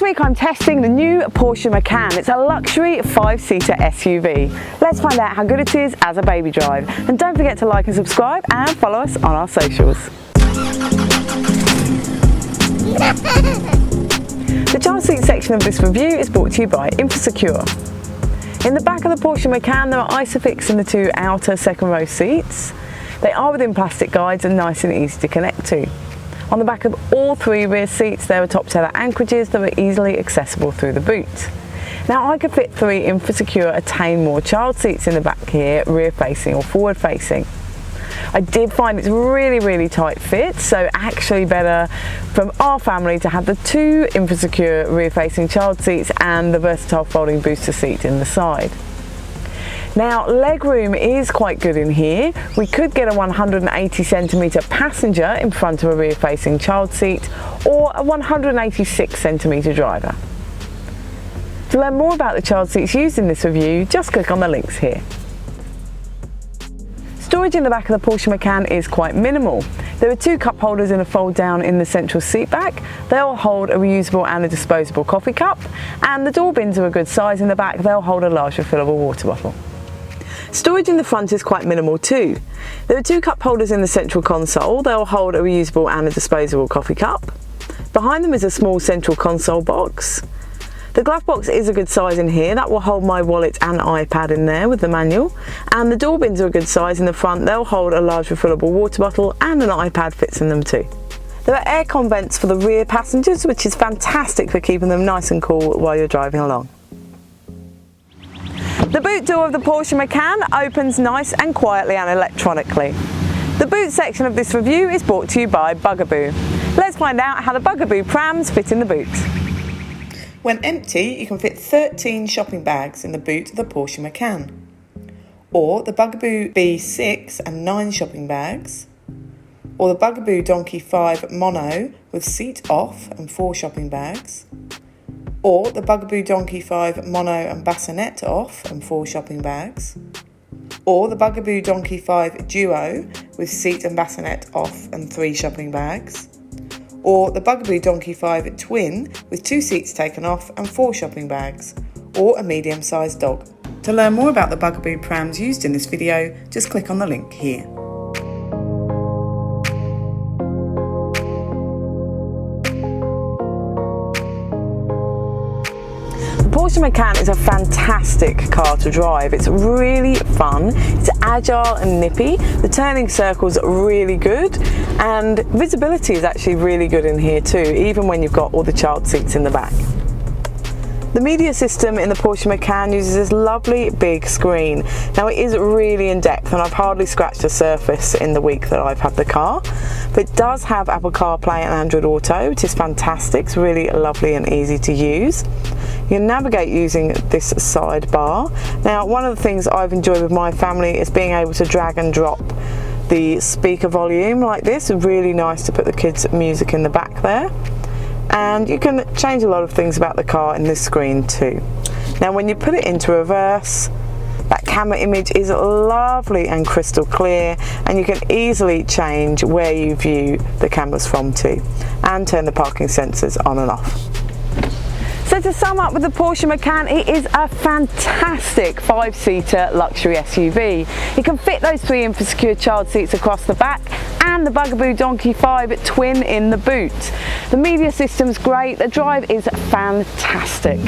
week I'm testing the new Porsche Macan. It's a luxury 5-seater SUV. Let's find out how good it is as a baby drive. And don't forget to like and subscribe and follow us on our socials. The child seat section of this review is brought to you by Infasecure. In the back of the Porsche Macan there are Isofix in the two outer second row seats. They are within plastic guides and nice and easy to connect to. On the back of all three rear seats there are top tether anchorages that are easily accessible through the boot. Now I could fit 3 Infasecure Attain More child seats in the back here, rear facing or forward facing. I did find it's really tight fit, so actually better from our family to have the 2 Infasecure rear facing child seats and the versatile folding booster seat in the side. Now legroom is quite good in here. We could get a 180cm passenger in front of a rear facing child seat or a 186cm driver. To learn more about the child seats used in this review, just click on the links here. Storage in the back of the Porsche Macan is quite minimal. There are 2 cup holders in a fold down in the central seat back. They'll hold a reusable and a disposable coffee cup, and the door bins are a good size in the back. They'll hold a large refillable water bottle. Storage in the front is quite minimal too. There are 2 cup holders in the central console. They'll hold a reusable and a disposable coffee cup. Behind them is a small central console box. The glove box is a good size in here. That will hold my wallet and iPad in there with the manual. And the door bins are a good size in the front. They'll hold a large refillable water bottle and an iPad fits in them too. There are aircon vents for the rear passengers, which is fantastic for keeping them nice and cool while you're driving along. The boot door of the Porsche Macan opens nice and quietly and electronically. The boot section of this review is brought to you by Bugaboo. Let's find out how the Bugaboo prams fit in the boot. When empty, you can fit 13 shopping bags in the boot of the Porsche Macan, or the Bugaboo B6 and 9 shopping bags, or the Bugaboo Donkey 5 Mono with seat off and 4 shopping bags, or the Bugaboo Donkey 5 Mono and bassinet off and 4 shopping bags, or the Bugaboo Donkey 5 Duo with seat and bassinet off and 3 shopping bags, or the Bugaboo Donkey 5 Twin with 2 seats taken off and 4 shopping bags, or a medium-sized dog. To learn more about the Bugaboo prams used in this video, just click on the link here. The Porsche Macan is a fantastic car to drive. It's really fun, it's agile and nippy, the turning circles are really good, and visibility is actually really good in here too, even when you've got all the child seats in the back. The media system in the Porsche Macan uses this lovely big screen. Now it is really in depth and I've hardly scratched the surface in the week that I've had the car, but it does have Apple CarPlay and Android Auto, which is fantastic. It's really lovely and easy to use. You can navigate using this sidebar. Now one of the things I've enjoyed with my family is being able to drag and drop the speaker volume like this. It's really nice to put the kids' music in the back there. And you can change a lot of things about the car in this screen too. Now when you put it into reverse, that camera image is lovely and crystal clear, and you can easily change where you view the cameras from too, and turn the parking sensors on and off. So to sum up with the Porsche Macan, it is a fantastic 5-seater luxury SUV. It can fit those 3 Infasecure child seats across the back and the Bugaboo Donkey 5 Twin in the boot. The media system's great, the drive is fantastic.